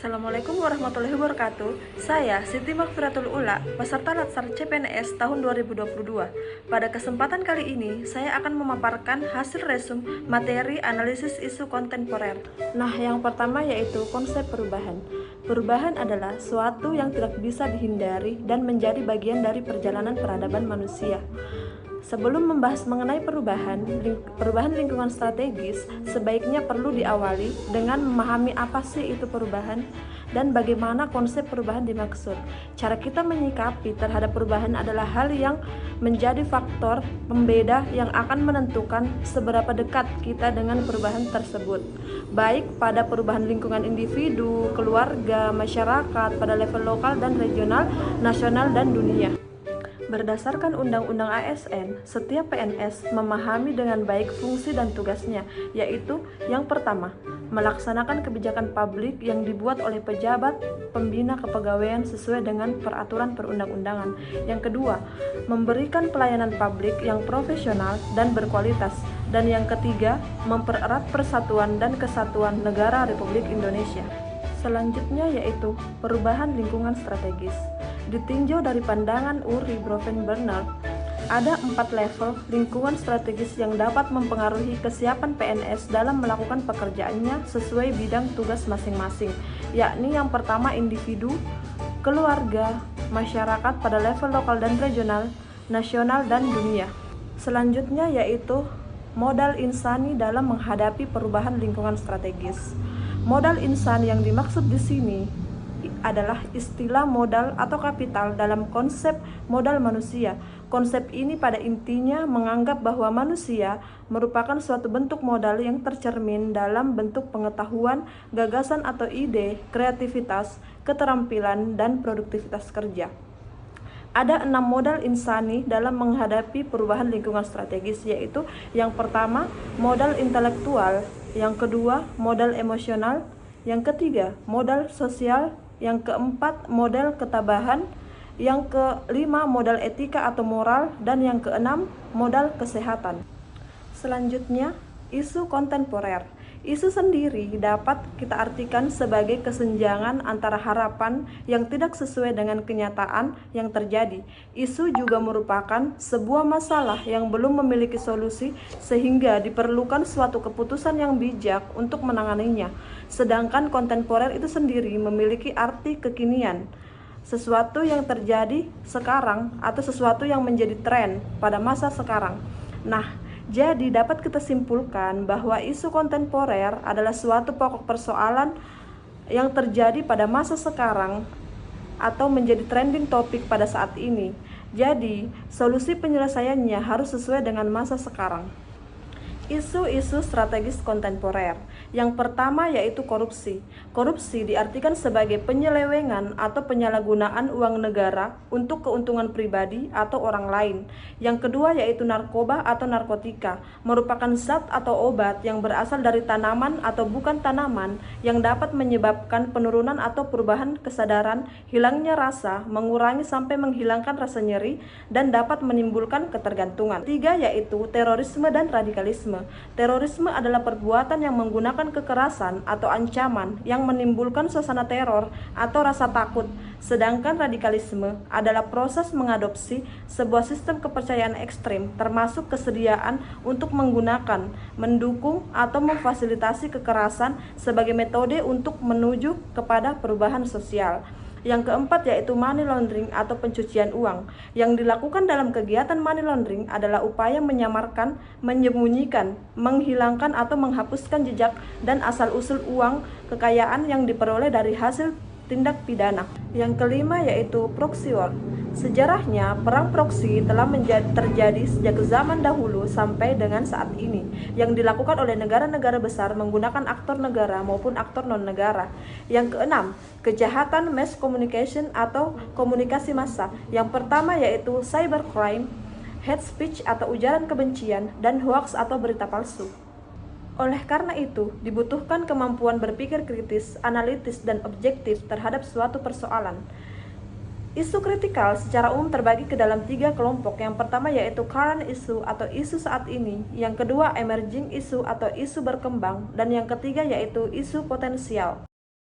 Assalamualaikum warahmatullahi wabarakatuh. Saya Siti Makfiratul Ula, peserta Latsar CPNS tahun 2022. Pada kesempatan kali ini, saya akan memaparkan hasil resum materi analisis isu kontemporer. Nah, yang pertama yaitu konsep perubahan. Perubahan adalah suatu yang tidak bisa dihindari dan menjadi bagian dari perjalanan peradaban manusia. Sebelum membahas mengenai perubahan lingkungan strategis, sebaiknya perlu diawali dengan memahami apa sih itu perubahan dan bagaimana konsep perubahan dimaksud. Cara kita menyikapi terhadap perubahan adalah hal yang menjadi faktor pembeda yang akan menentukan seberapa dekat kita dengan perubahan tersebut, baik pada perubahan lingkungan individu, keluarga, masyarakat, pada level lokal dan regional, nasional, dan dunia. Berdasarkan Undang-Undang ASN, setiap PNS memahami dengan baik fungsi dan tugasnya, yaitu yang pertama, melaksanakan kebijakan publik yang dibuat oleh pejabat pembina kepegawaian sesuai dengan peraturan perundang-undangan. Yang kedua, memberikan pelayanan publik yang profesional dan berkualitas. Dan yang ketiga, mempererat persatuan dan kesatuan negara Republik Indonesia. Selanjutnya yaitu perubahan lingkungan strategis. Ditinjau dari pandangan Uri Bronfenbrenner, ada 4 level lingkungan strategis yang dapat mempengaruhi kesiapan PNS dalam melakukan pekerjaannya sesuai bidang tugas masing-masing, yakni yang pertama individu, keluarga, masyarakat pada level lokal dan regional, nasional, dan dunia. Selanjutnya yaitu modal insani dalam menghadapi perubahan lingkungan strategis. Modal insan yang dimaksud di sini adalah istilah modal atau kapital dalam konsep modal manusia. Konsep ini pada intinya menganggap bahwa manusia merupakan suatu bentuk modal yang tercermin dalam bentuk pengetahuan, gagasan atau ide, kreativitas, keterampilan, dan produktivitas kerja. Ada 6 modal insani dalam menghadapi perubahan lingkungan strategis, yaitu yang pertama, modal intelektual, yang kedua, modal emosional, yang ketiga, modal sosial, yang keempat, modal ketabahan, yang kelima, modal etika atau moral, dan yang keenam, modal kesehatan. Selanjutnya, isu kontemporer. Isu sendiri dapat kita artikan sebagai kesenjangan antara harapan yang tidak sesuai dengan kenyataan yang terjadi. Isu juga merupakan sebuah masalah yang belum memiliki solusi sehingga diperlukan suatu keputusan yang bijak untuk menanganinya. Sedangkan kontemporer itu sendiri memiliki arti kekinian, sesuatu yang terjadi sekarang atau sesuatu yang menjadi tren pada masa sekarang. Nah, jadi dapat kita simpulkan bahwa isu kontemporer adalah suatu pokok persoalan yang terjadi pada masa sekarang atau menjadi trending topik pada saat ini. Jadi, solusi penyelesaiannya harus sesuai dengan masa sekarang. Isu-isu strategis kontemporer. Yang pertama yaitu korupsi. Korupsi diartikan sebagai penyelewengan atau penyalahgunaan uang negara untuk keuntungan pribadi atau orang lain. Yang kedua yaitu narkoba atau narkotika, merupakan zat atau obat yang berasal dari tanaman atau bukan tanaman yang dapat menyebabkan penurunan atau perubahan kesadaran, hilangnya rasa, mengurangi sampai menghilangkan rasa nyeri, dan dapat menimbulkan ketergantungan. Tiga yaitu terorisme dan radikalisme. Terorisme adalah perbuatan yang menggunakan kekerasan atau ancaman yang menimbulkan suasana teror atau rasa takut. Sedangkan radikalisme adalah proses mengadopsi sebuah sistem kepercayaan ekstrim, termasuk kesediaan untuk menggunakan, mendukung, atau memfasilitasi kekerasan sebagai metode untuk menuju kepada perubahan sosial. Yang keempat yaitu money laundering atau pencucian uang. Yang dilakukan dalam kegiatan money laundering adalah upaya menyamarkan, menyembunyikan, menghilangkan atau menghapuskan jejak dan asal-usul uang kekayaan yang diperoleh dari hasil tindak pidana. Yang kelima yaitu proxy war. Sejarahnya, perang proksi telah terjadi sejak zaman dahulu sampai dengan saat ini, yang dilakukan oleh negara-negara besar menggunakan aktor negara maupun aktor non-negara. Yang keenam, kejahatan mass communication atau komunikasi massa. Yang pertama yaitu cybercrime, hate speech atau ujaran kebencian, dan hoax atau berita palsu. Oleh karena itu, dibutuhkan kemampuan berpikir kritis, analitis, dan objektif terhadap suatu persoalan. Isu kritikal secara umum terbagi ke dalam 3 kelompok. Yang pertama yaitu current issue atau isu saat ini, yang kedua emerging issue atau isu berkembang, dan yang ketiga yaitu isu potensial.